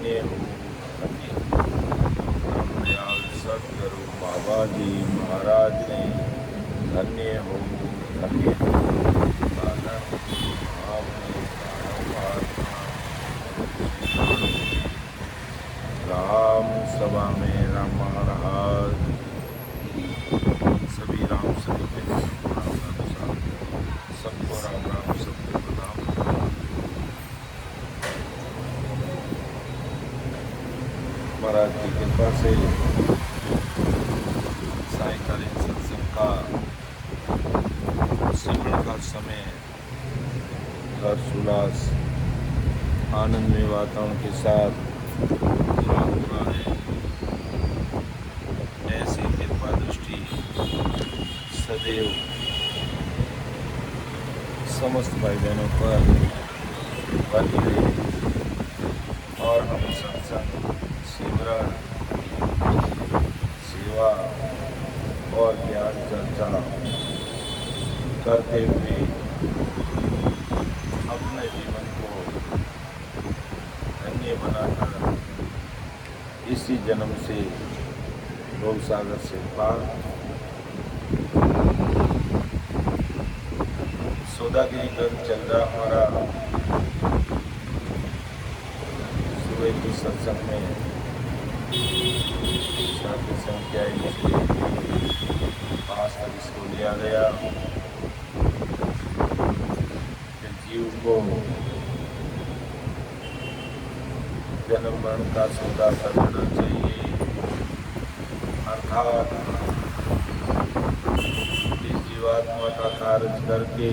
धन्य हो धन्य हो। ब्रह्मदयाल सदगुरु बाबा जी महाराज ने धन्य हो धन्य हो। बालक आपने बारंबार राम सभा में राम महाराज सभी राम सभी के सबको राम राम सबको प्रणाम। महाराज की कृपा से सायंकालीन सत्संग का सिमरण का समय हर्षोल्लास आनंदमय वातावरण के साथ पूरा हुआ है। ऐसी कृपा दृष्टि सदैव समस्त भाई बहनों पर बनी रहे और हम सत्संग सिमरण सेवा और ज्ञान चर्चा करते हुए अपने जीवन को धन्य बनाकर इसी जन्म से भव सागर से पार सौदागिरी कर चल रहा हमारा सुबह की सत्संग में शादी संख्या 5 तक इसको लिया गया। जीव को जन्म मरण का सौदा करना चाहिए, अर्थात इस जीवात्मा का कार्य करके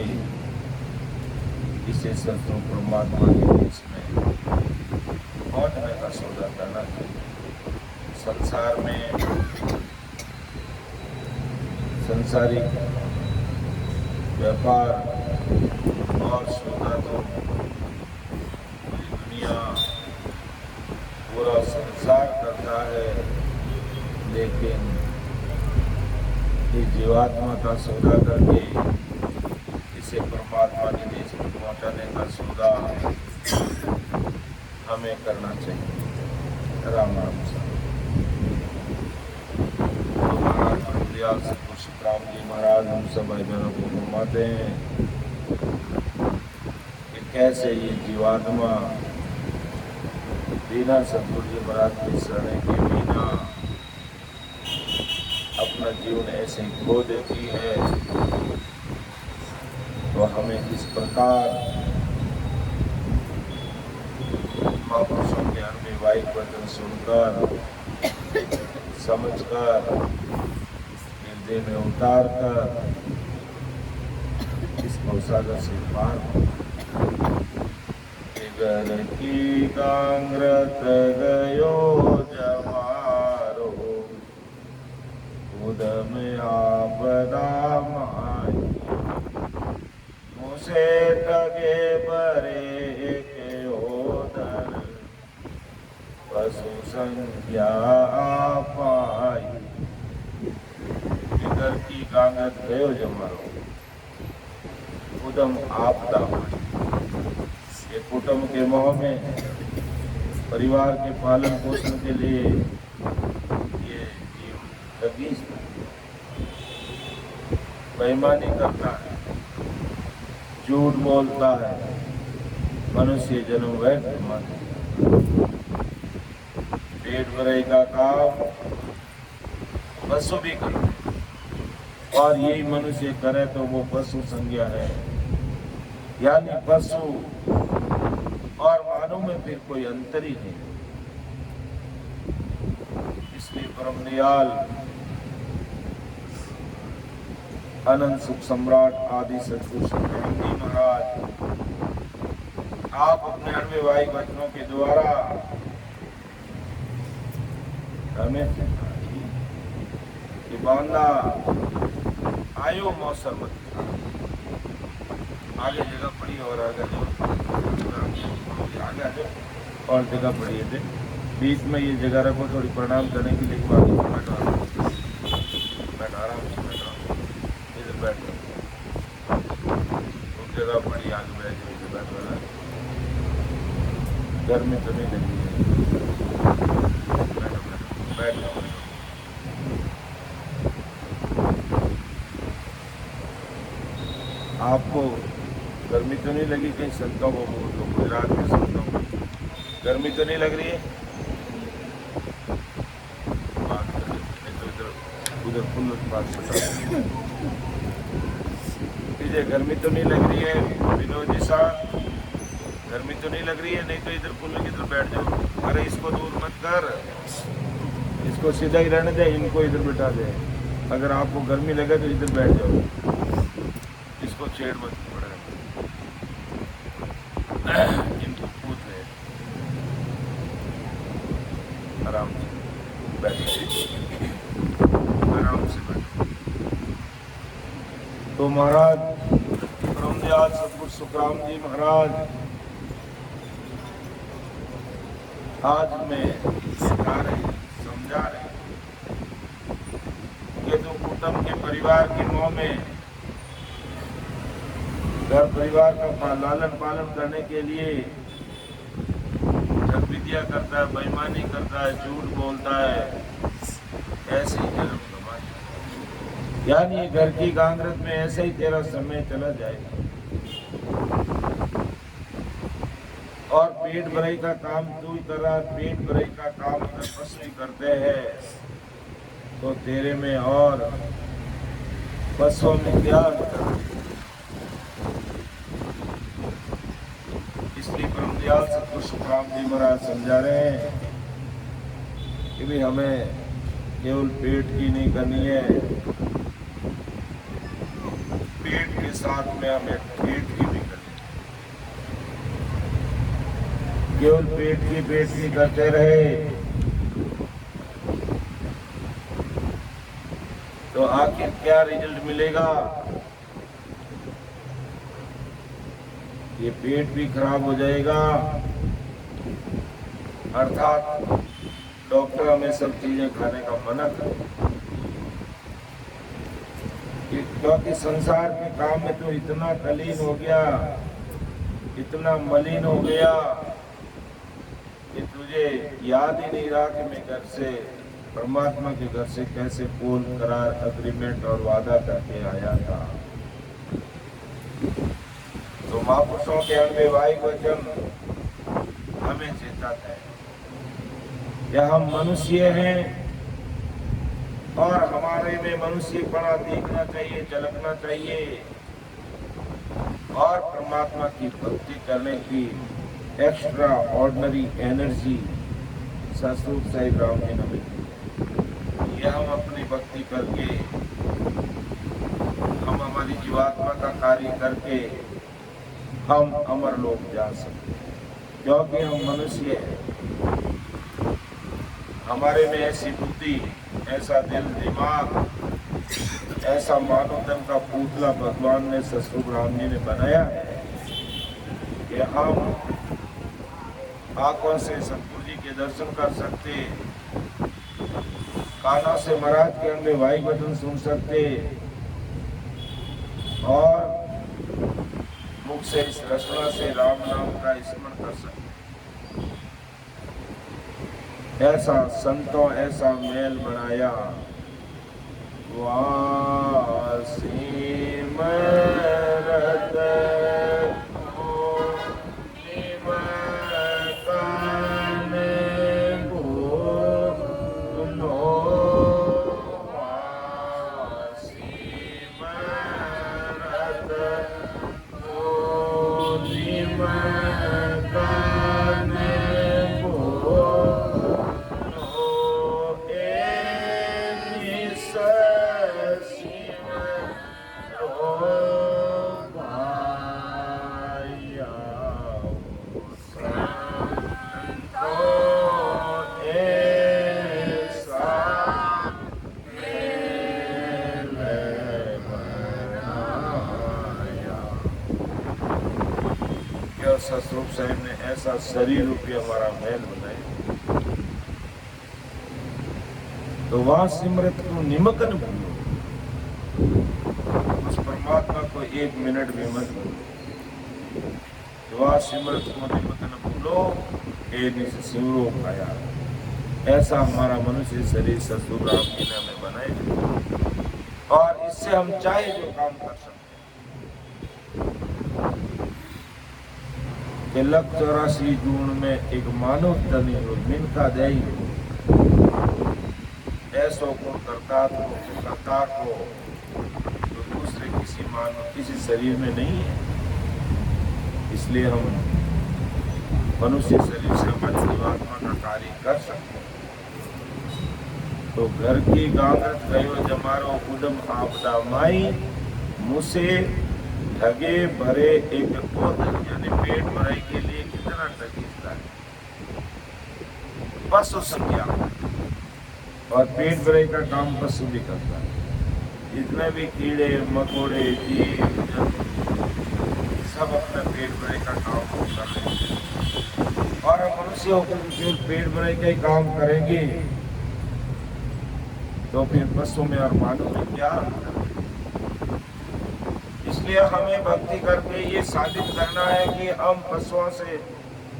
इसे सत्संग परमात्मा के देश में पहुंचने का सौदा करना चाहिए। संसार में संसारिक व्यापार और सौदा तो पूरी दुनिया पूरा संसार करता है, लेकिन इस जीवात्मा का सौदा करके इसे परमात्मा के देश में पहुंचाने का सौदा हमें करना चाहिए। राम राम महाराज ब्रह्मदयाल सतगुरु सीताराम जी महाराज हम सब भाई बहनों को घुमाते हैं कि कैसे ये जीवात्मा बिना सतगुरु जी महाराज की शरण के बिना अपना जीवन ऐसे ही खो देती है। तो हमें किस प्रकार महापुरुषों के अनुभवायिक वचन सुनकर समझकर हृदय में उतार कर इस भवसागर से पार घर की कांग्रत गयो जमारो उदम आपदा माई मुझसे तगे बरे के ओदर पशु संज्ञा पाई। घर की कांग्रत गयो जमारो उदम आपदा माई। ये कुटुंब के मोह में परिवार के पालन पोषण के लिए ये जीव तगीज बेईमानी करता है, झूठ बोलता है, मनुष्य जन्म व्यर्थ मानता है। पेट भरे का काम पशु भी करे और यही मनुष्य करे तो वो पशु संज्ञा है, यानी पशु और मानव में फिर कोई अंतर ही नहीं। इसलिए ब्रह्मदयाल अनंत सुख सम्राट आदि सतगुरु सीताराम जी महाराज आप अपने अनुभवायिक वचनों के द्वारा हमें कि बांदा आयो मौसम आगे जगह पड़ी और आगे जो और जगह पड़ी है बीच में ये जगह रखो थोड़ी प्रणाम करने के लिए बाकी बैठा आराम से बैठा इधर बैठ जगह पड़ी आगे बैठ बैठ वाला गर्मी तो नहीं लगी है? बैठ जाओ। आपको गर्मी तो नहीं लगी? कहीं संतों को बोल दो, गुजरात के संतों को गर्मी तो नहीं लग रही है? बात कर लेते तो इधर उधर फुल बात बता दीजिए। गर्मी तो नहीं लग रही है विनोद जी साहब? गर्मी तो नहीं लग रही है? नहीं तो इधर पुल की तरफ बैठ जाओ। अरे इसको दूर मत कर, इसको सीधा ही रहने दे, इनको इधर बैठा दे। अगर आपको गर्मी लगे तो इधर बैठ जाओ, इसको छेड़ मत पड़े। इनको पूछ ले, आराम से बैठिए, आराम से बैठो। तो महाराज ब्रह्मदयाल सतगुरु सुखराम जी महाराज आज में सिखा रहे, समझा रहे कि तो कुटुंब के परिवार के मुंह में घर परिवार का लालन पालन करने के लिए जब विद्या करता है, बेईमानी करता है, झूठ बोलता है, ऐसे ही जन्म समाज, यानी घर की गांगरत में ऐसे ही तेरा समय चला जाएगा। और पेट भराई का काम तू ही कर रहा, पेट भराई का काम अगर पशु करते हैं तो तेरे में और पशुओं में क्या अंतर? इसलिए ब्रह्मदयाल सतगुरु सुखराम जी महाराज समझा रहे हैं कि भी हमें केवल पेट की नहीं करनी है, पेट के साथ में हमें पेट की भी करनी। केवल पेट की करते रहे तो आखिर क्या रिजल्ट मिलेगा? ये पेट भी खराब हो जाएगा। अर्थात डॉक्टर हमें सब चीजें खाने का मना करे, क्योंकि संसार के काम में तो इतना तल्लीन हो गया, इतना मलिन हो गया कि तुझे याद ही नहीं रहा कि मैं घर से, परमात्मा के घर से कैसे कौल करार अग्रीमेंट और वादा करके आया था। तो महापुरुषों के अनबेवाही वचन हमें चेताता है कि हम मनुष्य हैं और हमारे में मनुष्यपना दिखना चाहिए, झलकना चाहिए और परमात्मा की भक्ति करने की extraordinary energy Satswaroop Sahib Ram ji ने दी। यह हम अपनी भक्ति करके, हम हमारी जीवात्मा का कार्य करके हम अमर लोक जा सकते, क्योंकि हम मनुष्य हैं। हमारे में ऐसी बुद्धि, ऐसा दिल दिमाग, ऐसा मानव तन का पुतला भगवान ने सतस्वरूप राम जी ने बनाया है कि हम आंखों से सतगुरु जी के दर्शन कर सकते, कानों से महाराज के अनबेवाही वचन सुन सकते और मुख से इस रचना से राम नाम का स्मरण कर सकते। ऐसा संतों ऐसा मेल बनाया, वासी मरत सतस्वरूप साहिब ने ऐसा शरीर रूपी हमारा महल बनाया। तो वहां सिमरत को निमकन भूलो, उस परमात्मा को एक मिनट भी मत भूलो। वहां सिमरत को निमकन भूलो ए निस सिमरो खाया। ऐसा हमारा मनुष्य शरीर ससुर राम जी ने हमें बनाए और इससे हम चाहे जो काम कर सकते हैं। लख 84 जून में एक मानव तनी हो मिनका दई ऐसो गुण करता को तो दूसरे किसी मानव किसी शरीर में नहीं है। इसलिए हम मनुष्य शरीर से मन जीवात्मा का कार्य कर सकते हैं। तो घर की गांगत गयो जमारो उदम आपदा माई मुसे ठगे भरे एक पौध, यानी पेट भराई के लिए कितना ठगीता है पशु संज्ञा, और पेट भराई का काम पशु भी करता है। जितने भी कीड़े मकोड़े जीव सब अपने पेट भराई का काम कर रहे हैं, और मनुष्य होकर केवल पेट भराई का ही काम करेंगे तो फिर पशु में और मानव में क्या अंतर है। इसलिए हमें भक्ति करके ये साबित करना है कि हम पशुओं से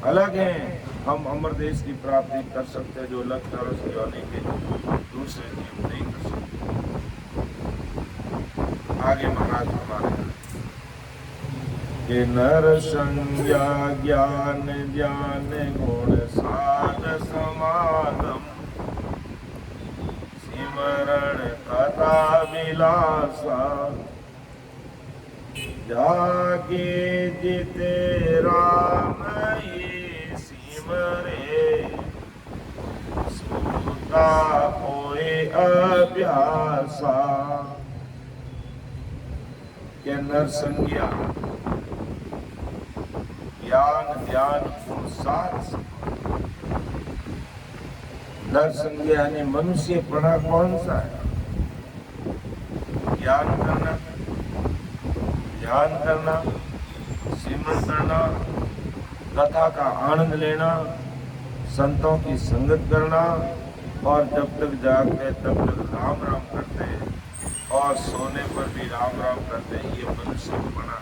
अलग हैं। हम अमर देश की प्राप्ति कर सकते हैं जो लख 84 योनि के दूसरे जीव नहीं कर सकते। आगे महाराज हमारे कि नर संज्ञा ज्ञान ज्ञान गुण साध समागम सिमरण कथा विलासा जागे जिते राम ये सिमरे सूता होए अभ्यासा। के नर संज्ञा ज्ञान ध्यान गुण साध। नर संज्ञा यानी मनुष्यपना कौन सा है? ज्ञान करना, ध्यान करना, सिमरन करना, कथा का आनंद लेना, संतों की संगत करना, और जब तक जागते तब तक राम राम करते हैं और सोने पर भी राम राम करते हैं। ये मनुष्यपना।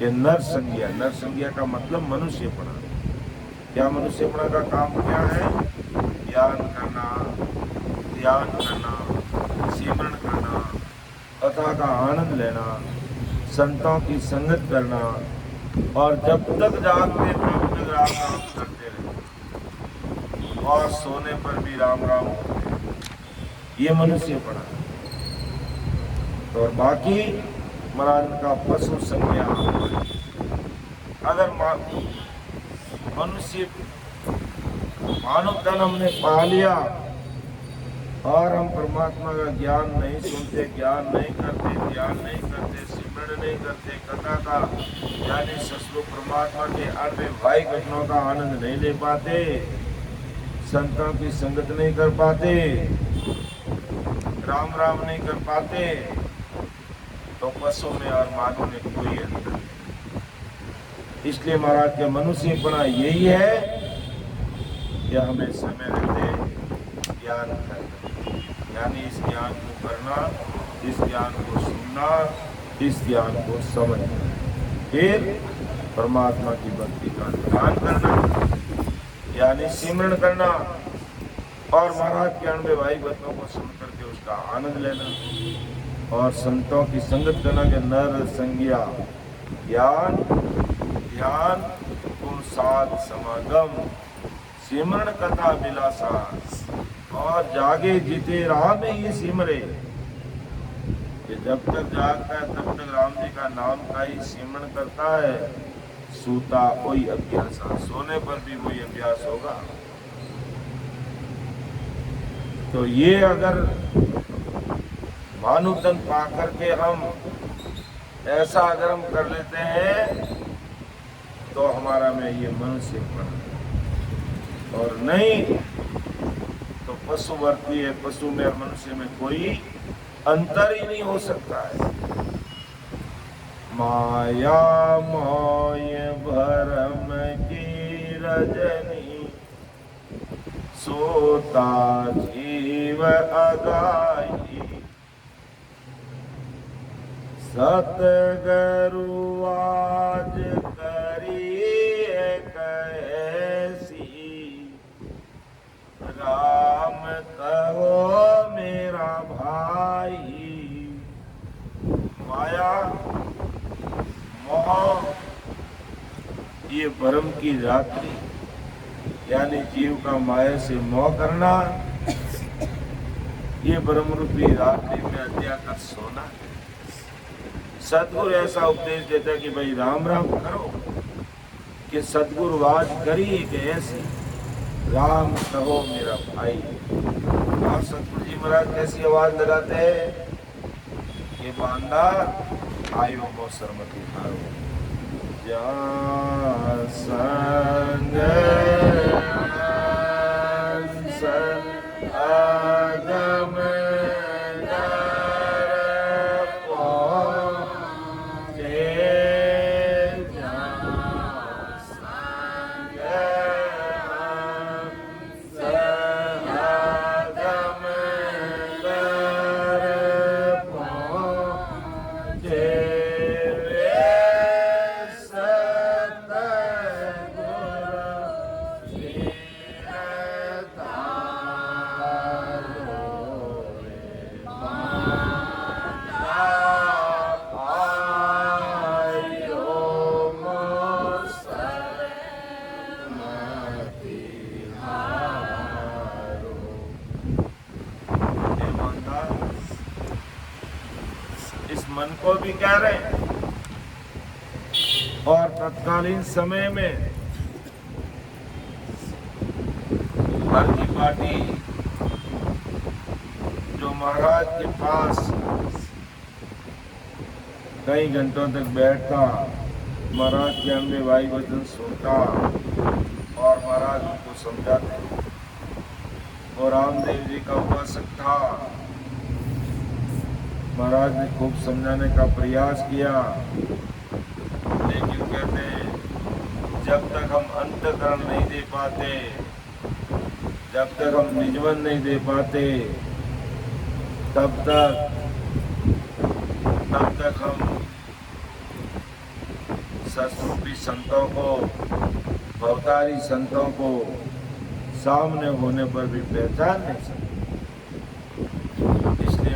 ये नर संज्ञा, नर संज्ञा का मतलब मनुष्यपना। क्या मनुष्यपना का काम क्या है? ज्ञान करना, ध्यान करना, सिमरन करना, कथा का आनंद लेना, संतों की संगत करना, और जब तक जागते तब तक राम राम करते रहे और सोने पर भी राम राम होते हैं। ये मनुष्यपना। और बाकी महाराज का पशु संज्ञा। अगर मनुष्य मानव तन हमने पा लिया और हम परमात्मा का ज्ञान नहीं सुनते, ज्ञान नहीं करते, ध्यान नहीं करते, सिमरन नहीं करते, कथा का यानी ससुर परमात्मा के अव्यवहाई घटनाओं का आनंद नहीं ले पाते, संतों की संगत नहीं कर पाते, राम राम नहीं कर पाते, तो पशु में और मानव में कोई अंतर नहीं। इसलिए महाराज के मनुष्यपना यही है कि हमें समय रहते ज्ञान करना, यानी इस ज्ञान को करना, इस ज्ञान को सुनना, इस ज्ञान को समझना, फिर परमात्मा की भक्ति का ध्यान करना, यानी सिमरन करना, और महाराज के अनुभवी बातों को सुन करके उसका आनंद लेना, और संतों की संगत करना के नर संज्ञा ज्ञान ध्यान गुण साध समागम सिमरन कथा विलासा, और जागे जीते राम में ही सिमरे। ये जब तक जागता है तब तक राम जी का नाम का ही सिमरन करता है। सूता वही अभ्यास, सोने पर भी वही अभ्यास होगा। तो ये अगर मानव तन पा करके हम ऐसा अगर हम कर लेते हैं तो हमारा में ये मनुष्य बना, और नहीं तो पशु वर्ती है। पशु में और मनुष्य में कोई अंतर ही नहीं हो सकता है। माया मोय भरम की रजनी सोता जीव अगाई सतगुरु आज करिए कहे ये भ्रम की रात्रि यानी जीव का माया से मोह करना, ये ब्रह्म रूपी रात्रि में अध्या कर सोना। सदगुरु ऐसा उपदेश देता है कि भाई राम राम करो, कि सदगुरु आवाज करी कि ऐसी राम कहो मेरा भाई। और सतगुरु जी महाराज कैसी आवाज लगाते हैं कि बांदा आयो मो सरमती हारो, जा संग आगम मन को भी कह रहे हैं। और तत्कालीन समय में भरती पार्टी जो महाराज के पास कई घंटों तक बैठता, महाराज के अम्बे वाई वचन सुनता और महाराज उनको समझाते। और रामदेव जी का उपासक था, महाराज ने खूब समझाने का प्रयास किया, लेकिन कहते जब तक हम अंतःकरण नहीं दे पाते, जब तक हम निजवन नहीं दे पाते, तब तक हम सत्रूपी संतों को, भवतारी संतों को सामने होने पर भी पहचान नहीं सकते।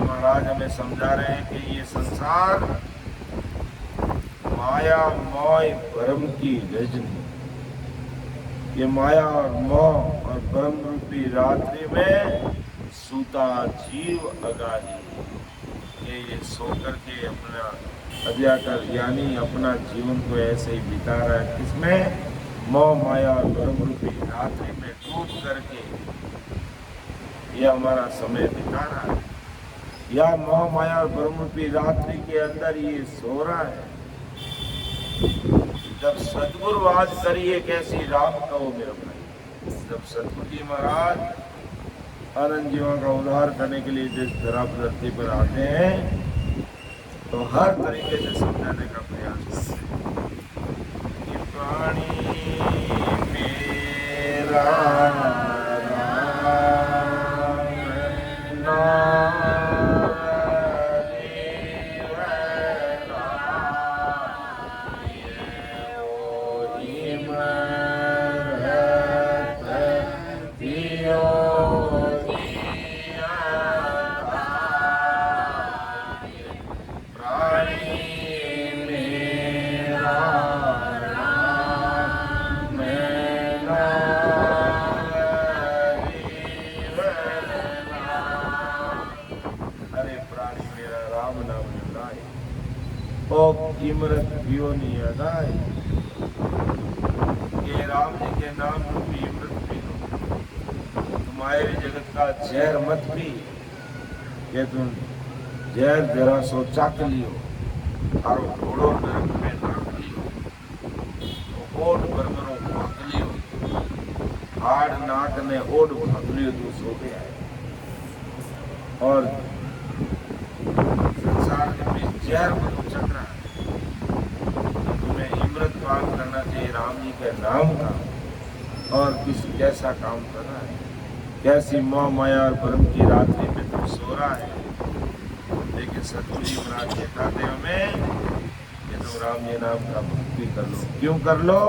महाराज हमें समझा रहे हैं कि ये संसार माया मोह भ्रम की रजनी, ये माया और मोह और भ्रम रूपी रात्रि में सूता जीव अगाही, ये सो करके अपना अध्याकर यानी अपना जीवन को ऐसे ही बिता रहा है। किसमें? मोह माया और भ्रम रूपी रात्रि में डूब करके ये हमारा समय बिता रहा है, या मोह माया और ब्रह्मरूपी रात्रि के अंदर ये सो रहा है। जब सतगुरु आज करिए कैसी राम कहो मेरे भाई, जब सतगुरु जी महाराज अनंत जीवों का उद्धार करने के लिए जिस धरा धरती पर आते हैं तो हर तरीके से समझाने का प्रयास करते हैं कि प्राणी मेरा इमरत पियो नहीं अदाई, ये राम जी के नाम रूपी इमरत पियो, तुम्हारे जगत का जहर मत पी, ये तुम जहर जरा सो चख लियो और घोड़ो नरक में नाक लियो, ओढ़ बरबरों भाग लियो, हाड़ नाक ने ओढ़ भाग लियो, तू सो गया है। और संसार के बीच जहर मत चख रहा है, काम करना चाहिए राम जी के नाम का। और किस कैसा काम कर रहा है, कैसी मोह माया और भ्रम की रात्रि में तुम सो रहा है। लेकिन सतगुरु जी महाराज कहते हमें कि तुम राम जी नाम का भक्ति कर लो। क्यों कर लो?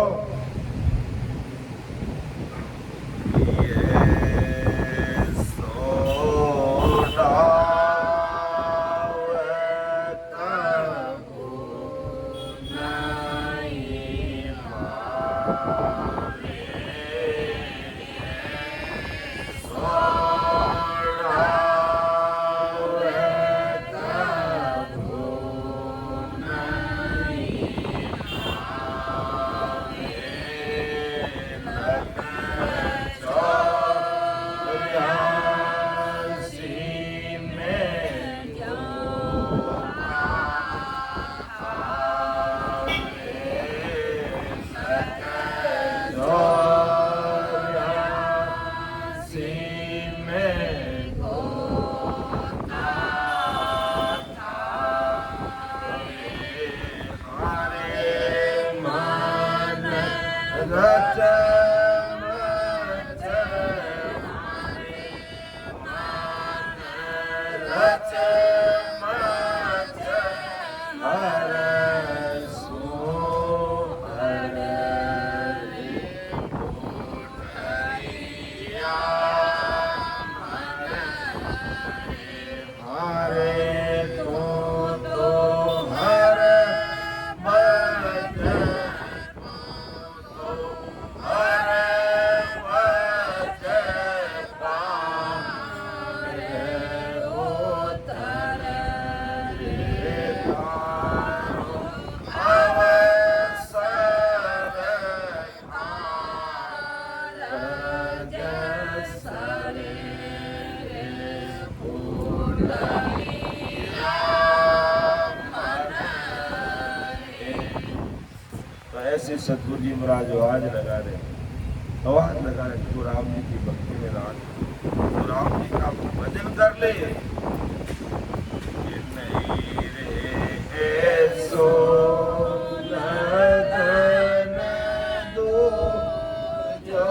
ऐसे सतगुरु जी महाराज आवाज लगा रहे, आवाज लगा रहे, तू राम जी की भक्ति में राज, तू राम जी का भजन कर ले। नहीं रे सो लगन दो जो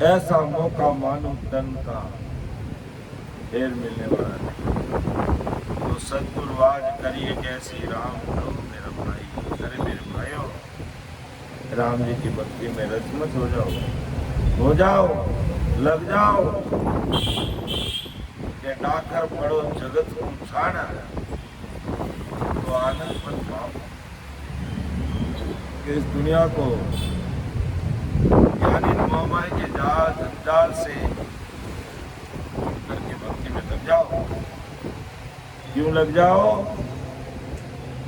ऐसा मौका मानो तन का ढेर मिलने वाला नहीं। तो सतगुरु आज करिए कैसी राम करो मेरा भाई, अरे मेरे भाइयों, राम जी की भक्ति में रचमत हो जाओ, लग जाओ। के डाकर पड़ो जगत को छाना, तो आनंद मत पाओ। इस दुनिया को यानी मोहमाया के जाल जंजाल से करके भक्ति में लग जाओ। क्यों लग जाओ?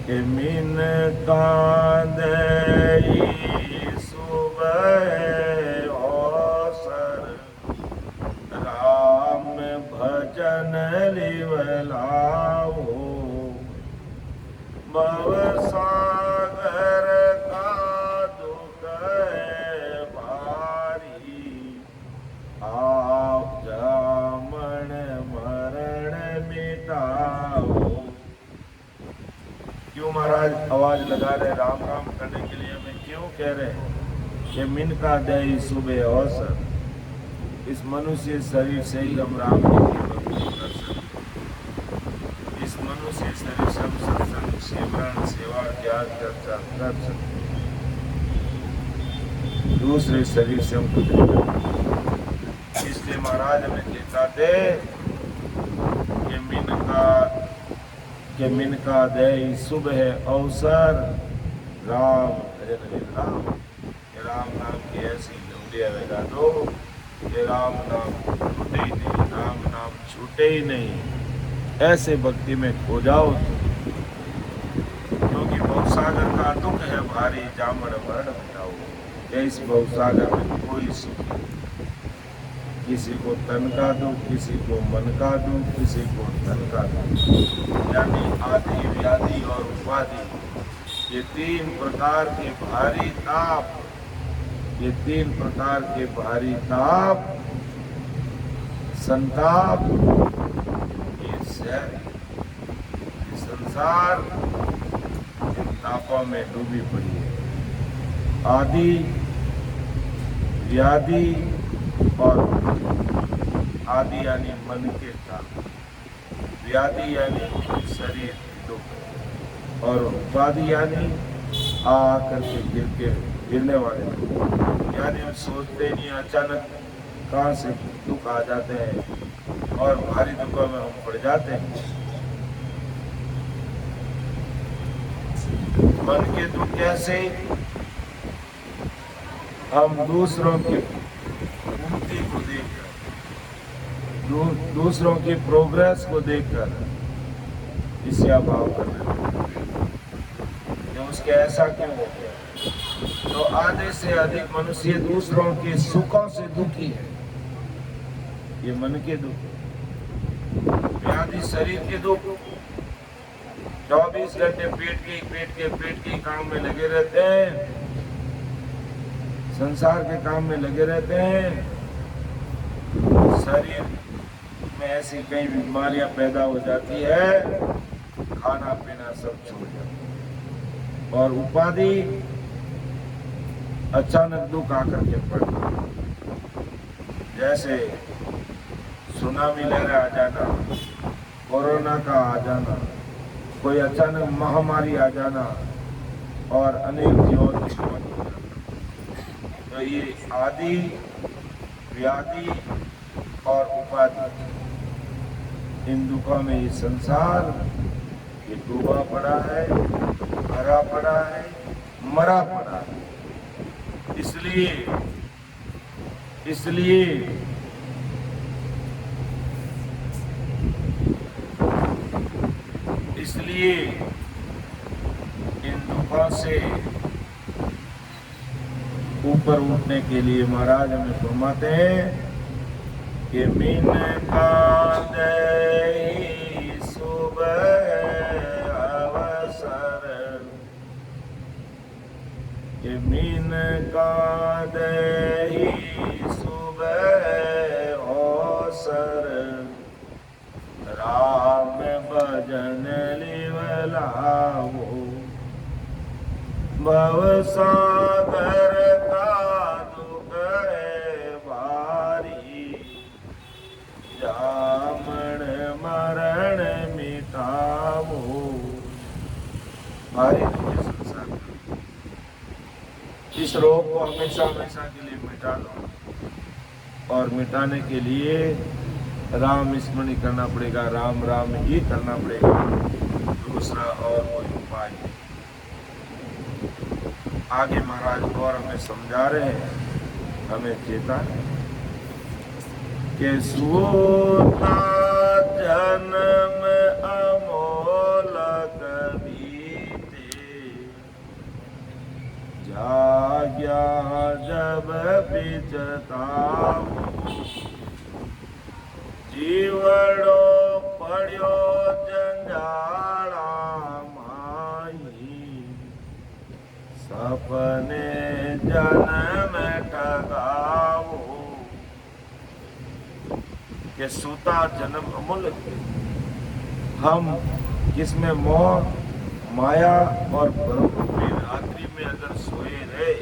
कि मिन कांदई सुबह अवसर, राम भजन लिवलाओ, भव सागर का दुख आप जामन मरण मिटाओ। क्यों महाराज आवाज लगा रहे राम राम करने के लिए? हमें क्यों कह रहे हैं कि मिन का दई सुबह अवसर, इस मनुष्य शरीर से ही हम राम जी की भक्ति कर सकते। इस मनुष्य शरीर से हम सत्संग, सिमरन, सेवा, ज्ञान, चर्चा कर सकते। दूसरे शरीर से हम कुछ नहीं कर सकते। इसलिए महाराज हमें चेताते कि मिन का दे सुबह अवसर, राम भजन राम, राम नाम की ऐसी लुंडिया लगा दो कि राम नाम छूटे ही नहीं, राम नाम छूटे ही नहीं। ऐसे भक्ति में खो जाओ, क्योंकि भवसागर का दुख है भारी, जामन मरण मिटाओ। इस भवसागर में कोई सुख नहीं, किसी को तन का दुख, किसी को मन का दुख, किसी को धन का दुख। यानी आदि, व्याधि और उपाधि, ये तीन प्रकार के भारी ताप, ये तीन प्रकार के भारी ताप, संताप, ये संसार इन तापों में डूबी पड़ी है। आदि, व्याधि और आदि यानी मन के ताप, व्याधि यानी शरीर दुख, और उपाधि यानी आकर के गिरने वाले दुख। यानी हम सोचते नहीं, अचानक कहाँ से दुख आ जाते हैं और भारी दुखों में हम पड़ जाते हैं। मन के दुख कैसे? हम दूसरों की उन्नति को देखकर, दूसरों की प्रोग्रेस को देखकर ईर्ष्या-भाव करने लगते हैं। उसके ऐसा क्यों हो गया? तो आधे से अधिक मनुष्य दूसरों के सुखों से दुखी है। ये मन के दुख, व्याधि शरीर के दुख, 24 घंटे पेट के काम में लगे रहते हैं, संसार के काम में लगे रहते हैं। शरीर में ऐसी कई बीमारियां पैदा हो जाती है, खाना पीना सब छूट जाता है और उपाधि अचानक दुख आकर के पड़ता है। जैसे सुनामी लहर आ जाना, कोरोना का आ जाना, कोई अचानक महामारी आ जाना और अनेक जीवों की मौत हो जाना। तो ये आदि, व्याधि और उपाधि, इन दुखों में ये संसार ये डूबा पड़ा है, भरा पड़ा है, मरा पड़ा है। इसलिए इन दुखों से ऊपर उठने के लिए महाराज हमें फरमाते हैं कि मीन का दे सुबह अवसर, कि मीन का दे सुबह अवसर, राम भजन लिवलावो, भव सागर का दुख भारी, जामण मरण मिटावो। भारी दुख संसार, इस रोग को हमेशा हमेशा के लिए मिटा दो और मिटाने के लिए राम स्मरण करना पड़ेगा, राम राम ही करना पड़ेगा, दूसरा और कोई उपाय नहीं। आगे महाराज और हमें समझा रहे हैं, हमें चेता कि सूता जन्म अमोलक बीते, जाग्या जब बिचताओ, जीवड़ो पड़ो जंजाला माही, सपने जन्म ठगावो। के सूता जन्म अमूल्य, हम इसमें मोह माया और ब्रह्म रात्रि में अगर सोए रहे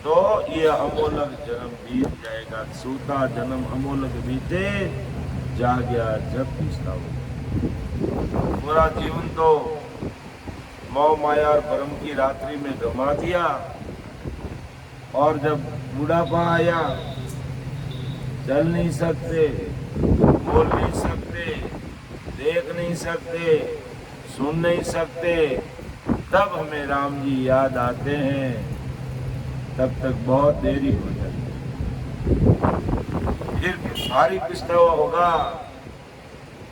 तो ये अमोलक जन्म बीत जाएगा। सूता जन्म अमोलक बीते, जाग्या जब पछताओ। पूरा जीवन तो मोह माया और भ्रम की रात्रि में गमा दिया और जब बुढ़ापा आया, चल नहीं सकते, बोल नहीं सकते, देख नहीं सकते, सुन नहीं सकते, तब हमें राम जी याद आते हैं। तब तक बहुत देरी हो जाती है, फिर भारी पछतावा होगा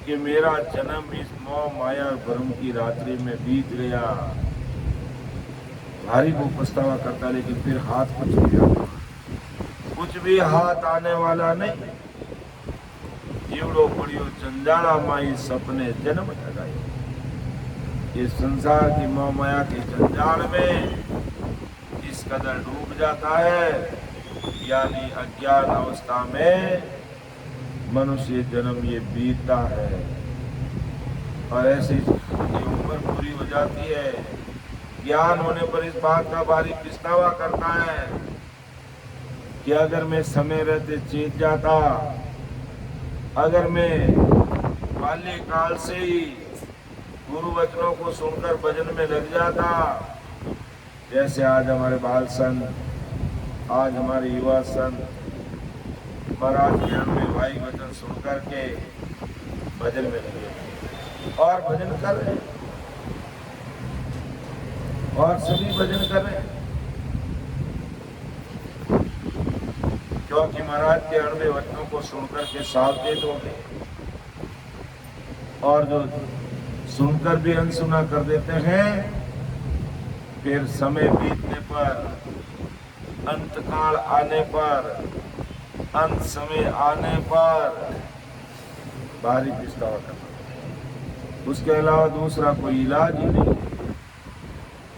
कि मेरा जन्म इस मोह माया और भ्रम की रात्रि में बीत गया। भारी वो पछतावा करता, लेकिन फिर हाथ कुछ नहीं आता, कुछ भी हाथ आने वाला नहीं। जीवड़ो पड़ियो जंजाला माई, सपने जन्म ठगाई। ये संसार की मोह माया के जंजाल में इस कदर डूब जाता है, यानी अज्ञान अवस्था में मनुष्य जन्म ये बीतता है और ऐसी उम्र पूरी हो जाती है। ज्ञान होने पर इस बात का भारी पछतावा करता है कि अगर मैं समय रहते चेत जाता, अगर मैं बाल्यकाल से ही गुरु वचनों को सुनकर भजन में लग जाता, जैसे आज हमारे बाल संत, आज हमारे युवा संत महाराज ज्ञान में भाई वचन सुन करके भजन में लगे और भजन कर रहे। और सभी भजन कर रहे हैं, क्योंकि महाराज के अणवे वचनों को सुनकर के सावचेत हो गए, और जो सुनकर भी अनसुना कर देते हैं, फिर समय बीतने पर, अंतकाल आने पर, अंत समय आने पर भारी पछतावा करना, उसके अलावा दूसरा कोई इलाज ही नहीं।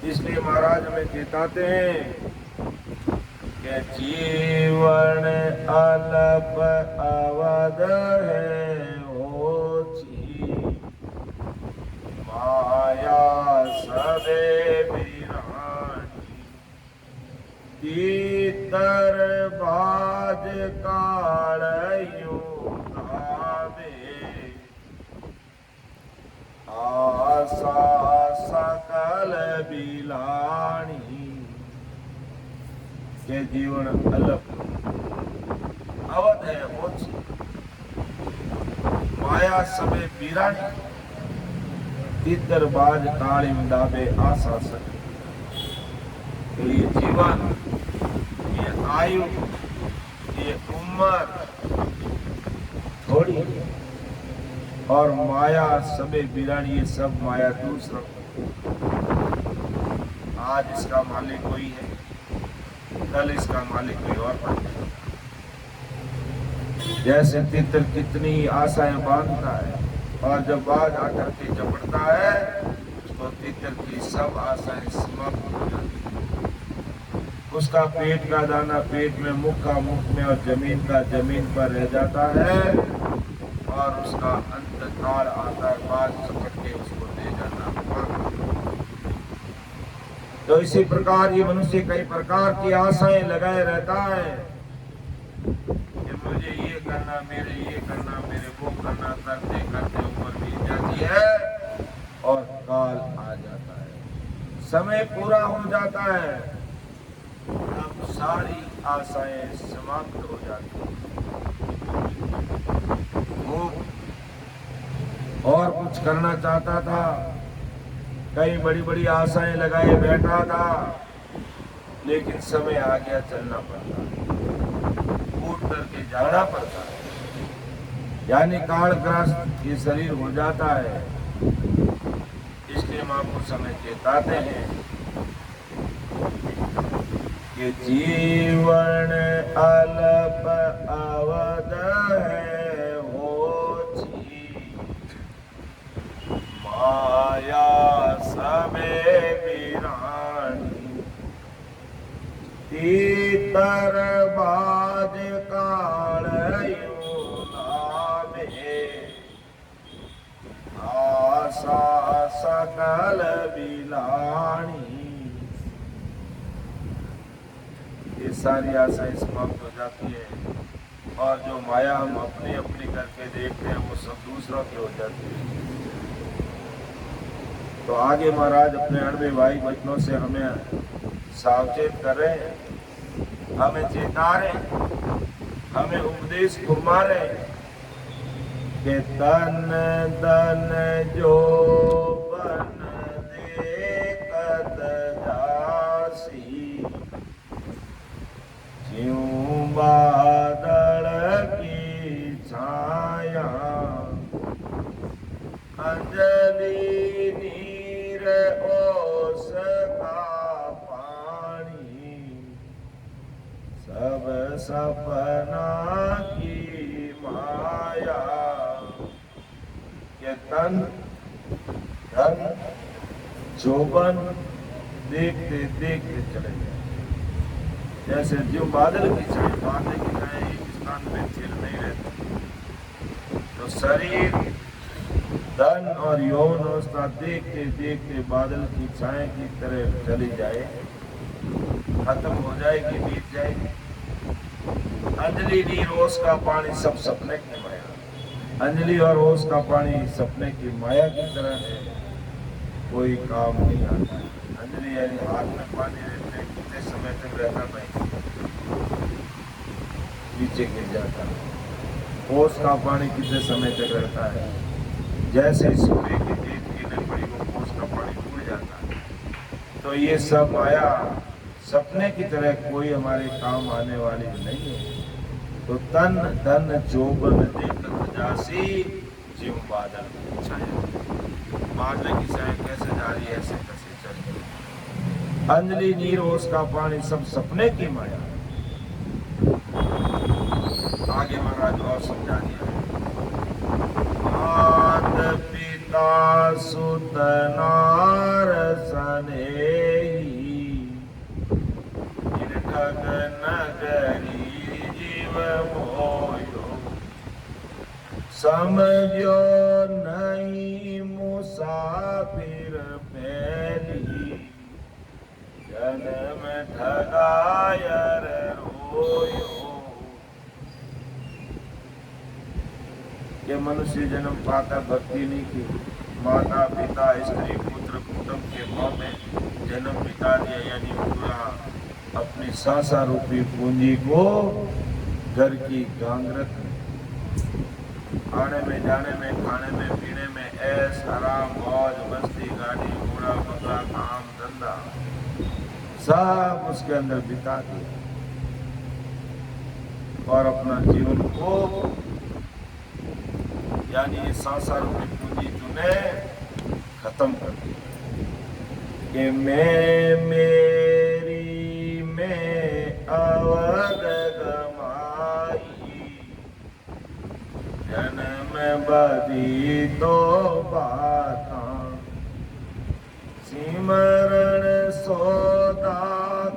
इसलिए महाराज हमें चेताते हैं कि जीवन अल्प अवध है होची, माया सबे बिरानी, तीतर बाज कालयू गावे, आशा सकल बिलानी। के जीवन अल्प अवध है ओछी, माया सबे बिरानी, तीतर बाज काली दाबे आशा सके। तो ये जीवन, ये आयु, ये उम्र थोड़ी है, और माया सबे बिरानी, ये सब माया दूसरा। आज इसका मालिक कोई है, कल इसका मालिक कोई और बन जाएगा। जैसे तितर कितनी आशाएं बांधता है, और जब बाज आकर के झपटता है, तो तितर की सब आशाएं समाप्त हो जाती है। उसका पेट का दाना पेट में, मुख का मुख में, और जमीन का जमीन पर रह जाता है, और उसका अंतकाल आता है, बाज झपट के उसको ले जाना होगा। तो इसी प्रकार ये मनुष्य कई प्रकार की आशाएं लगाए रहता है कि मुझे ये करना, मेरे ये करना, मेरे वो करना, करते करते उम्र बीत जाती है और काल आ जाता है, समय पूरा हो जाता है, अब सारी आशाएं समाप्त हो जाती हैं। वो और कुछ करना चाहता था, कई बड़ी बड़ी आशाएं लगाए बैठा था, लेकिन समय आ गया, चलना पड़ता है, उठ करके जाना पड़ता है, यानी कालग्रस्त ये शरीर हो जाता है। इसलिए हम आपको समय चेताते हैं कि जीवन अल्प अवध है होची, माया सबे बिरानी, तीतर बाज कालयू गावे, आशा सकल बिलानी। ये सारी आशाएं समाप्त हो जाती है, और जो माया हम अपनी अपनी करके देखते हैं, वो सब दूसरों की हो जाती है। तो आगे महाराज अपने अणवे वाई वचनों से हमें सावचेत कर रहे हैं, हमें चेता रहे, हमें उपदेश फुरमा रहे कि तन तन जो बन देखत जासी, ज्यों बादल की छाया, अंजलि नीर ओस का पानी, सब सपना की माया। ये तन धन जोबन देखते देखते चले गए, जैसे जो बादल की छाए, बादल की छाए एक स्थान में स्थिर नहीं रहती। तो शरीर, धन और यौन अवस्था देखते देखते बादल की छाए की तरह चली जाए, खत्म हो जाएगी, बीत जाएगी। अंजलि नीर ओस का पानी सब सपने की माया, अंजलि और ओस का पानी सपने की माया की तरह है, कोई काम नहीं आता। अंजलि यानी हाथ में पानी रहते, कितने समय तक रहता नहीं, नीचे गिर जाता है। ओस का पानी कितने समय तक रहता है, जैसे सूर्य की तेज किरणें पड़ी, वो ओस का पानी उड़ जाता है। तो ये सब माया सपने की तरह कोई हमारे काम आने वाली नहीं है। तो तन धन जोबन देखत जासी जीव बादल छाया। बादल की छाया कैसे जा रही है, ऐसे कैसे चल रही। अंजलि नीर ओस का पानी सब सपने की माया। आगे महाराज और समझा दिया। मात पिता सुत नार सनेही, ठग नगरी जीव मोयो। समझो नहीं मुसाफिर पहली, जन्म ठगायर रोयो। ये मनुष्य जन्म पाकर भक्ति नहीं की, माता पिता स्त्री पुत्र कुटुंब के भाव में जन्म बिता दिया, यानी पूरा अपनी सांसा रूपी पूंजी को घर की गांगरत में, आने में जाने में खाने में पीने में ऐश आराम मौज मस्ती गाड़ी घोड़ा बंगला काम धंधा सब उसके अंदर बिता दिया और अपना जीवन को यानी ये सांसा रूपी पूंजी तूने खत्म कर दी कि मैं मेरी में अवध गमाई, जन्म बदी तो बाता सिमरण सोदा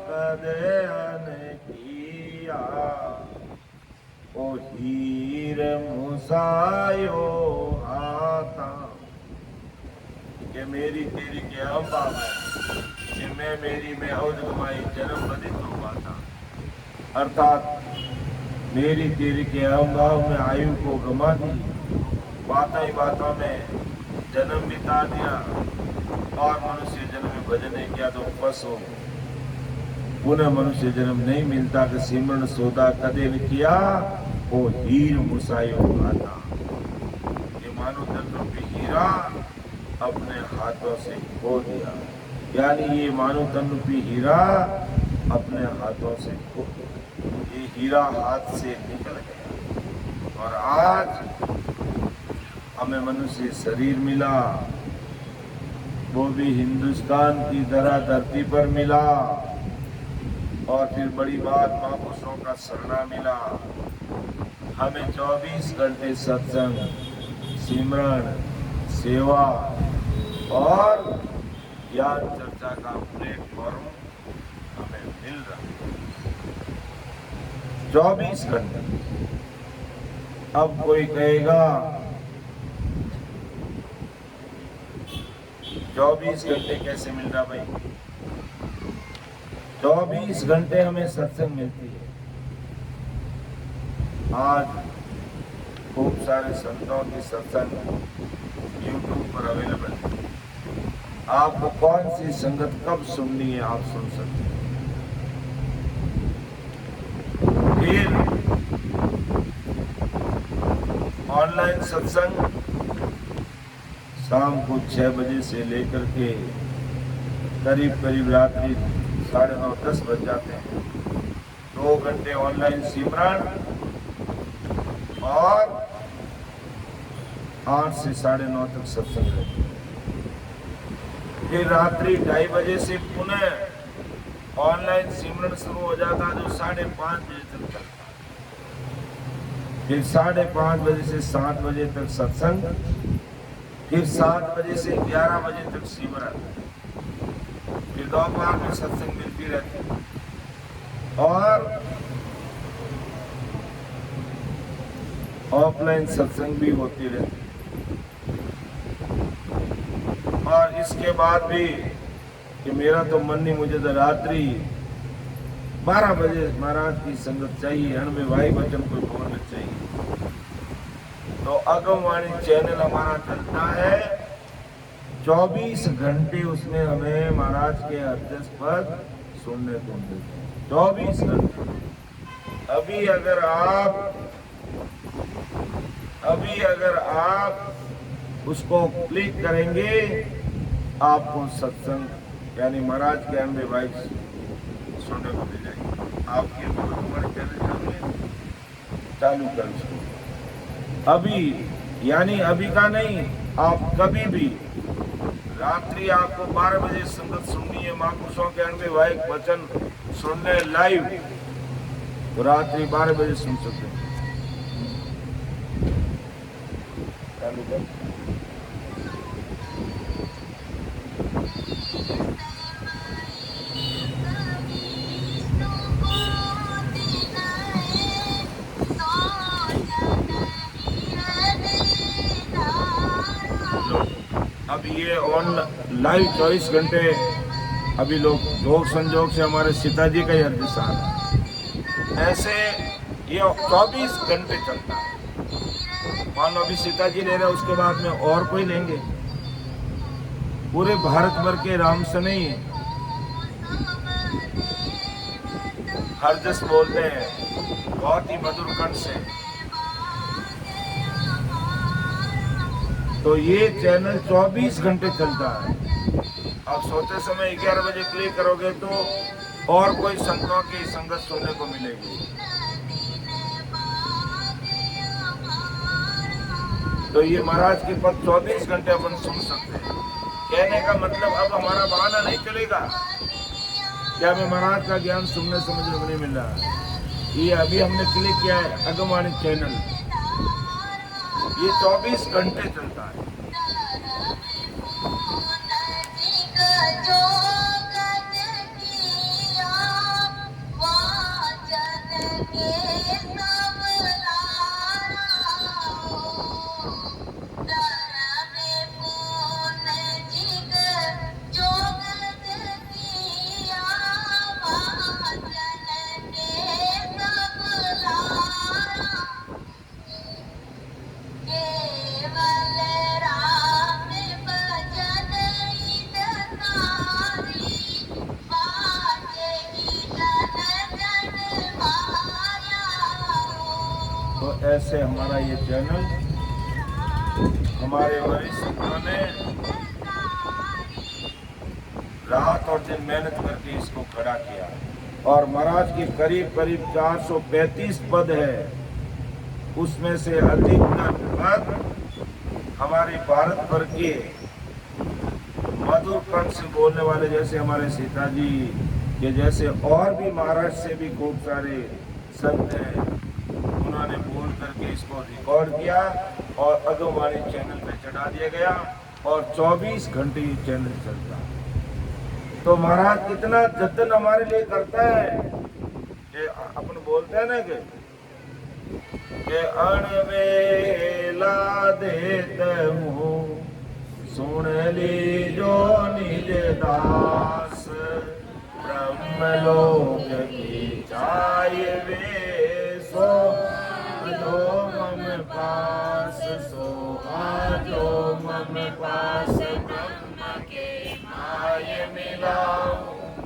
कदयन किया, ओ हीर मुसायो आता। ये मेरी तेरी के अम्बा में, कि मैं मेरी में अवध गमाई जन्म बदी तो बाता, अर्थात मेरी तेरी के अभाव में आयु को गमा दी, बातों ही बातों में जन्म बिता दिया और मनुष्य जन्म में भजन नहीं किया तो बस हो पुनः मनुष्य जन्म नहीं मिलता कि सिमरण सौदा कदे न किया, वो हीर मुसायो आता। ये मानो धन रूपी हीरा अपने हाथों से खो दिया, यानी ये मानो धन रूपी हीरा अपने हाथों से खो दिया। ये हीरा हाथ से निकल गया और आज हमें मनुष्य शरीर मिला, वो भी हिंदुस्तान की धरा धरती पर मिला और फिर बड़ी बात महापुरुषों का शरणा मिला। हमें 24 घंटे सत्संग सिमरण सेवा और ज्ञान चर्चा का प्लेटफॉर्म हमें मिल रहा है 24 घंटे। अब कोई कहेगा 24 घंटे कैसे मिल रहा भाई? 24 घंटे हमें सत्संग मिलती है। आज खूब सारे संतों की सत्संग यूट्यूब पर अवेलेबल है। आपको कौन सी संगत कब सुननी है आप सुन सकते हैं। फिर ऑनलाइन सत्संग शाम को 6 बजे से लेकर के करीब करीब रात्रि 9:30-10 बज जाते हैं। 2 घंटे ऑनलाइन सिमरन और 8 से 9:30 तक सत्संग रहते हैं। फिर रात्रि 2:30 बजे से पुनः ऑनलाइन सिमरन शुरू हो जाता जो 5:30 बजे तक चलता। फिर 5:30 बजे से 7 बजे तक सत्संग, फिर 7 बजे से 11 बजे तक सिमरन, फिर दोपहर में सत्संग मिलती रहती और ऑफलाइन सत्संग भी होती रहती। और इसके बाद भी कि मेरा तो मन नहीं, मुझे तो रात्रि 12 बजे महाराज की संगत चाहिए, हमें भाई बचन कोई बोलना चाहिए। तो अगमवाणी चैनल हमारा चलता है 24 घंटे, उसमें हमें महाराज के अध्यक्ष पद सुनने को मिलते हैं 24 घंटे। अभी अगर आप उसको क्लिक करेंगे आपको सत्संग यानी महाराज के एमबी वाइफ सुनने को मिल जाएगी। आपके हमारे चैनल चालू कर उसको अभी, यानी अभी का नहीं, आप कभी भी रात्रि आपको 12 बजे संगत सुननी है, महापुरुषों के एमबी वाइफ वचन सुनने लाइव, तो रात्रि 12 बजे सुन सकते हैं। चालू कर। अब ये ऑन लाइव 24 घंटे अभी लोग संजोग से हमारे सीताजी का ही हर दिशा है, ऐसे ये 24 घंटे चलता है। मान लो अभी सीताजी ले रहे हैं, उसके बाद में और कोई लेंगे। पूरे भारत भर के राम से नहीं हर जस बोलते हैं, बहुत ही मधुर कंठ से। तो ये चैनल 24 घंटे चलता है। आप सोते समय 11 बजे क्लिक करोगे तो और कोई संतों की संगत सुनने को मिलेगी। तो ये महाराज के पद 24 घंटे अपन सुन सकते हैं। कहने का मतलब अब हमारा बहाना नहीं चलेगा क्या हमें महाराज का ज्ञान सुनने समझने को नहीं मिल रहा। ये अभी हमने क्लिक किया है अगमवाणी चैनल, ये 24 घंटे चलता है। तो ऐसे हमारा ये चैनल हमारे वरिष्ठ संतों ने रात और दिन मेहनत करके इसको खड़ा किया। और महाराज की करीब करीब 435 पद है, उसमें से अधिकतर पद हमारे भारत भर के मधुर कंठ से बोलने वाले, जैसे हमारे सीताजी के जैसे और भी महाराष्ट्र से भी खूब सारे संत हैं, उन्होंने बोल करके इसको रिकॉर्ड किया और अगमवाणी चैनल पे चढ़ा दिया गया और 24 घंटे ये चैनल चलता है। तो महाराज कितना जतन हमारे लिए करता है। ये अपन बोलते हैं ना कि अणवेला देत हूँ सुन लीजो निज दास, ब्रह्मलोक की चाय वे सो जो मम पास, सो आजो मम पास, ब्रह्म के माय मिलाऊं,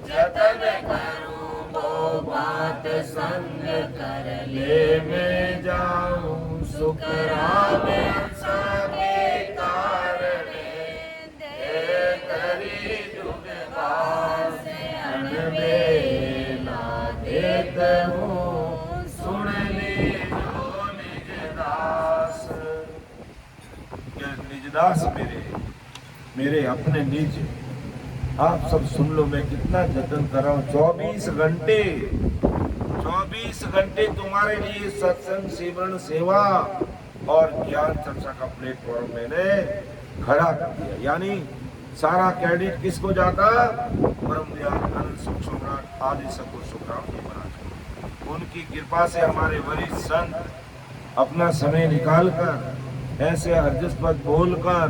जतन करूं वो बात संग कर ले मैं जाऊं, सुख राम साके कारण दे करी जुग दास, अनबेला देत हूँ सुन लीजो निज दास। निज दास मेरे अपने निज, आप सब सुन लो मैं कितना जतन कर रहा हूँ। 24 घंटे तुम्हारे लिए सत्संग, सिमरन, सेवा और ज्ञान चर्चा का प्लेटफॉर्म मैंने खड़ा कर दिया। यानी सारा क्रेडिट किसको जाता? ब्रह्म ज्ञान अनंत सुख सम्राट आदि सकुल सुखराम जी महाराज। उनकी कृपा से हमारे वरिष्ठ संत अपना समय निकालकर ऐसे हरजस पद बोलकर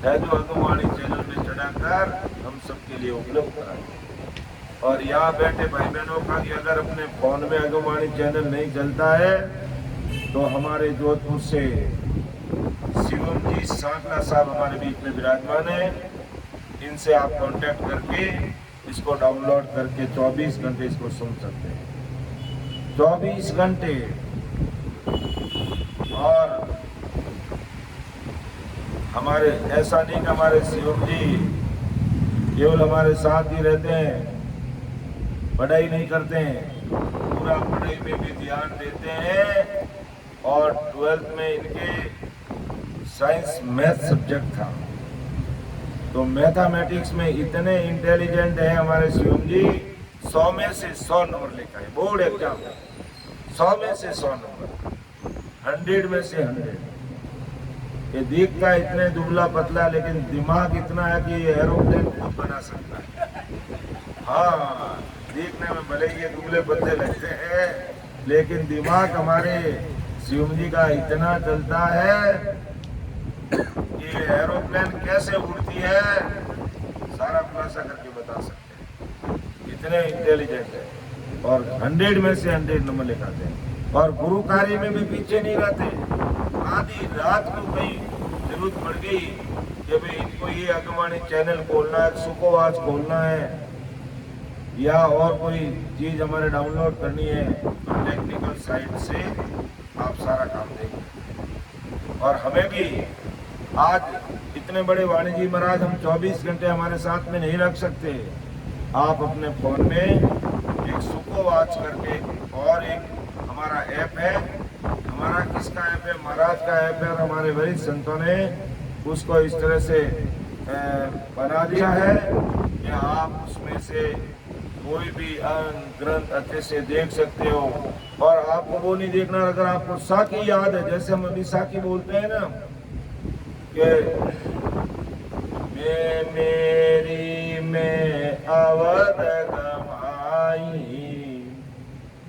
है जो अगमवाणी चैनल में चढ़ाकर हम सबके लिए उपलब्ध कराए। और यहाँ बैठे भाई बहनों का कि अगर अपने फोन में अगमवाणी चैनल नहीं चलता है तो हमारे जोधपुर से शिवम जी सांकला साहब हमारे बीच में विराजमान है, इनसे आप कांटेक्ट करके इसको डाउनलोड करके 24 घंटे इसको सुन सकते हैं। 24 घंटे। और हमारे ऐसा नहीं कि हमारे शिवम जी केवल हमारे साथ ही रहते हैं, पढ़ाई नहीं करते हैं, पूरा पढ़ाई में भी ध्यान देते हैं। और 12th में इनके साइंस मैथ सब्जेक्ट था, तो मैथमेटिक्स में इतने इंटेलिजेंट है हमारे शिवम जी, 100 में से 100 नंबर लेकर आए बोर्ड एग्जाम में। 100 में से 100 नंबर, 100 में से 100। ये दिखता इतने दुबला पतला, लेकिन दिमाग इतना है कि ये एरोप्लेन खुद बना सकता है। हाँ, देखने में भले ये दुबले पतले लगते हैं, लेकिन दिमाग हमारे शिवम जी का इतना चलता है कि एरोप्लेन कैसे उड़ती है सारा खुलासा करके बता सकते हैं, इतने इंटेलिजेंट है। और 100 में से 100 नंबर लेकर आते हैं। और गुरु कार्य में भी पीछे नहीं रहते। आधी रात को कहीं जरूरत पड़ गई कि भाई इनको ये अगवानी चैनल खोलना है, सुकोवाच खोलना है, या और कोई चीज हमारे डाउनलोड करनी है, तो टेक्निकल साइड से आप सारा काम देंगे। और हमें भी आज इतने बड़े वाणी जी महाराज हम 24 घंटे हमारे साथ में नहीं रख सकते। आप अपने फोन में एक सुकोवाच करके, और एक हमारा ऐप है, हमारा किसका ऐप है, महाराज का ऐप है, और हमारे वरिष्ठ संतों ने उसको इस तरह से बना दिया है कि आप उसमें से कोई भी ग्रंथ अच्छे से देख सकते हो। और आपको वो नहीं देखना, अगर आपको साखी याद है, जैसे हम अभी साखी बोलते हैं ना कि मेरी में अवध गवाई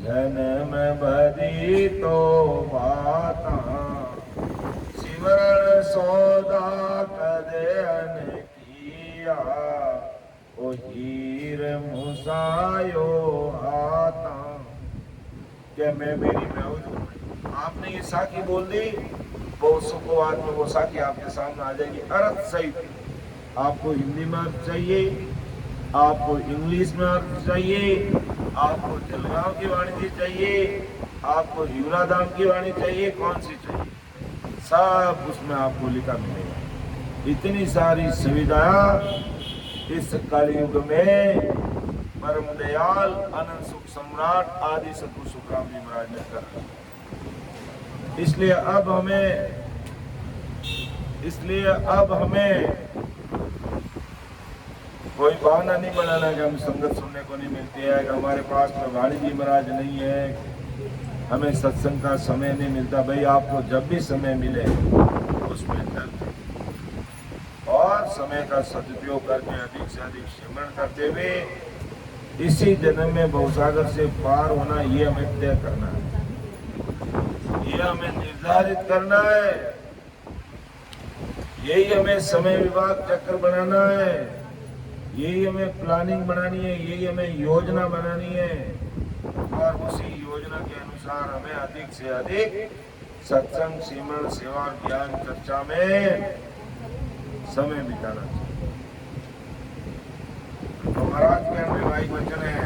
जन्म बदी तो बाता सिमरण सौदा कदयन किया ओ हीर मुसायो आता। क्या मैं मेरी में आपने ये साखी बोल दी, वो सुखवाद में वो साखी आपके सामने आ जाएगी अर्थ सहित। आपको हिंदी में अर्थ चाहिए, आपको इंग्लिश में अर्थ चाहिए, आपको जलगांव की वाणी जी चाहिए, आपको हिवरा धाम की वाणी चाहिए, कौन सी चाहिए, सब उसमें आपको लिखा मिलेगा। इतनी सारी सुविधा इस कलयुग में परम दयाल अनंत सुख सम्राट आदि सतगुरु सुखराम जी महाराज ने कर। इसलिए अब हमें कोई बहाना नहीं बनाना कि हम संगत सुनने को नहीं मिलती है, कि हमारे पास में वाणी जी महाराज नहीं है, हमें सत्संग का समय नहीं मिलता। भाई आपको जब भी समय मिले उसमें चलते और समय का सदुपयोग करके अधिक से अधिक सिमरण करते हुए इसी जन्म में भवसागर से पार होना, ये हमें तय करना है, ये हमें निर्धारित करना है, यही हमें समय विभाग चक्र बनाना है, यही हमें प्लानिंग बनानी है, यही हमें योजना बनानी है। और उसी योजना के अनुसार हमें अधिक से अधिक सत्संग, सिमरण, सेवा, ज्ञान चर्चा में समय बिताना चाहिए। तो महाराज के हमें भाई वचन है,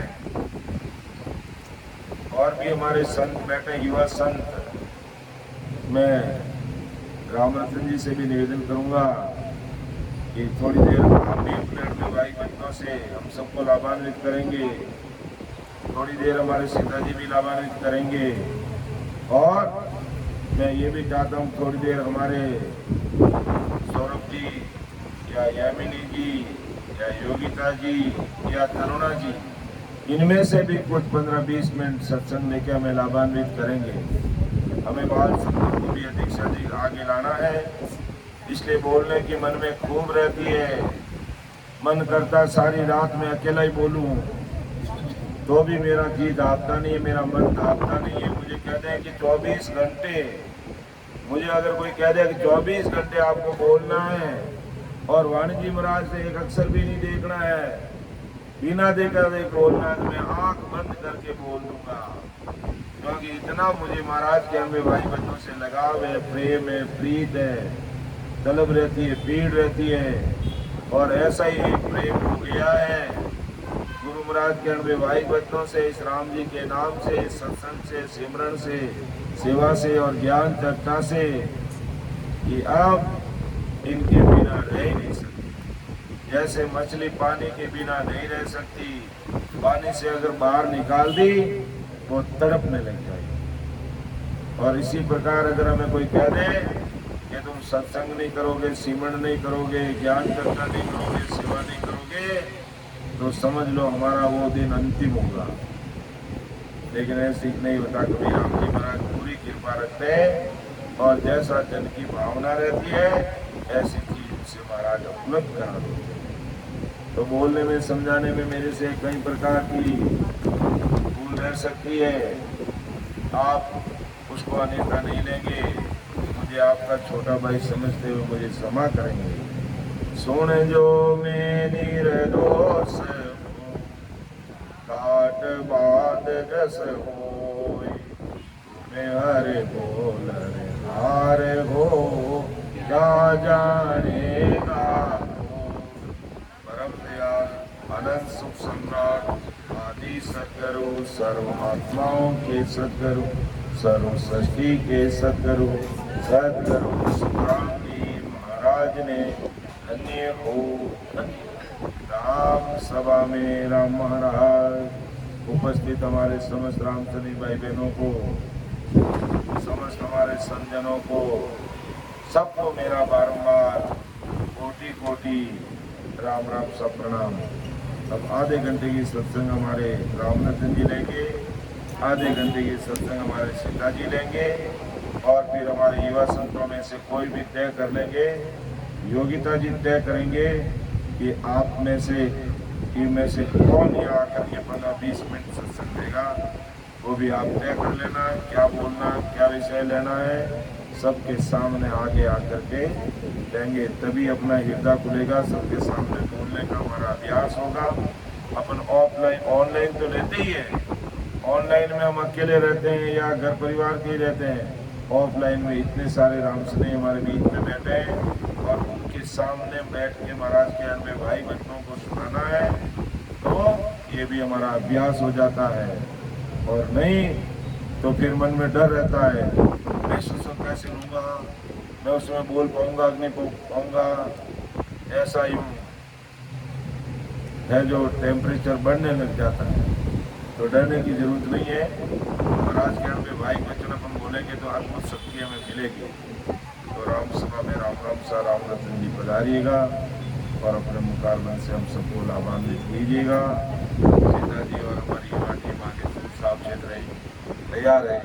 और भी हमारे संत बैठे, युवा संत, मैं रामरतन जी से भी निवेदन करूंगा कि थोड़ी देर आप भी अपने भाई बच्चों से हम सबको लाभान्वित करेंगे, थोड़ी देर हमारे सीता जी भी लाभान्वित करेंगे। और मैं ये भी चाहता हूँ थोड़ी देर हमारे सौरभ जी या यामिनी जी या योगिता जी या तरुणा जी, इनमें से भी कुछ 15-20 मिनट सत्संग लेके हमें लाभान्वित करेंगे। हमें बाल संगत को भी अधिक से अधिक आगे लाना है, इसलिए बोलने की मन में खूब रहती है, मन करता सारी रात में अकेला ही बोलूं, तो भी मेरा जी दाबता नहीं है, मेरा मन दाबता नहीं है। मुझे कहते हैं कि 24 घंटे, मुझे अगर कोई कह दे कि 24 घंटे आपको बोलना है और वाणी जी महाराज से एक अक्षर भी नहीं देखना है, बिना देखा देख बोलना है, तो मैं आंख बंद करके बोल दूंगा, क्योंकि इतना मुझे महाराज के हमें भाई बच्चों से लगाव है, प्रेम है, प्रीत है, तलब रहती है, पीड़ रहती है। और ऐसा ही एक प्रेम हो गया है गुरु महाराज के अनबे भाई बच्चों से, इस राम जी के नाम से, सत्संग से, सिमरन से, सेवा से और ज्ञान चर्चा से, कि अब इनके बिना रह नहीं सकते। जैसे मछली पानी के बिना नहीं रह सकती, पानी से अगर बाहर निकाल दी वो तड़पने लग जाएगी। और इसी प्रकार अगर हमें कोई कह दे कि तुम सत्संग नहीं करोगे, सिमरन नहीं करोगे, ज्ञान चर्चा नहीं करोगे, सेवा नहीं करोगे, तो समझ लो हमारा वो दिन अंतिम होगा। लेकिन ऐसे नहीं होता। कभी राम जी महाराज पूरी कृपा रखते हैं और जैसा जन की भावना रहती है ऐसी चीज उनसे महाराज उपलब्ध करा देते हैं। तो बोलने में समझाने में मेरे से कई प्रकार की भूल रह सकती है, आप उसको अन्यथा नहीं लेंगे। मुझे आपका छोटा भाई समझते हुए मुझे क्षमा करेंगे। सुन जो मेरी निर्दोष काट बाद जस होय, मैं हरे बोल हार हो क्या जानेगा। परम दयाल अनंत सुख सम्राट आदि सद्गुरु, सर्व आत्माओं के सद्गुरु, सर्व सृष्टि के सद्गुरु, सद्गुरु सुखराम जी महाराज ने धन्य हो। राम सभा में राम महाराज उपस्थित हमारे समस्त रामचंद्री भाई बहनों को, समस्त हमारे संजनों को, सबको मेरा बारंबार कोटि कोटि राम राम सब प्रणाम। अब आधे घंटे की सत्संग हमारे रामनाथन जी लेंगे, आधे घंटे की सत्संग हमारे सीता जी लेंगे और फिर हमारे युवा संतों में से कोई भी तय कर लेंगे। योगिता जी तय करेंगे कि आप में से इनमें से कौन यहाँ आकर के 15-20 मिनट सत्संग देगा, वो भी आप तय कर लेना। क्या बोलना, क्या विषय लेना है, सबके सामने आगे आकर के देंगे, तभी अपना हृदय खुलेगा। सबके सामने बोलने का हमारा अभ्यास होगा। अपन ऑफलाइन ऑनलाइन तो लेते ही है, ऑनलाइन में हम अकेले रहते हैं या घर परिवार के ही रहते हैं। ऑफलाइन में इतने सारे राम स्नेही हमारे बीच में बैठे हैं और उनके सामने बैठ के महाराज के अन्य भाई बच्चों को सुनाना है, तो ये भी हमारा अभ्यास हो जाता है। और नहीं तो फिर मन में डर रहता है, मैं सत्संग कैसे लूँगा, मैं उसमें बोल पाऊँगा कि नहीं पाऊँगा। ऐसा यूँ है जो टेम्परेचर बढ़ने लग जाता है। तो डरने की जरूरत नहीं है। महाराज के अन्य भाई बच्चों अपन बोलेंगे तो अद्भुत शक्ति हमें मिलेगी। तो राम सभा में राम राम सा राम रतन जी पधारिएगा और अपने मुकाबले से हम सबको लाभान्वित कीजिएगा। सीता जी और हमारी युवा टीम आगे साफ क्षेत्र तैयार है।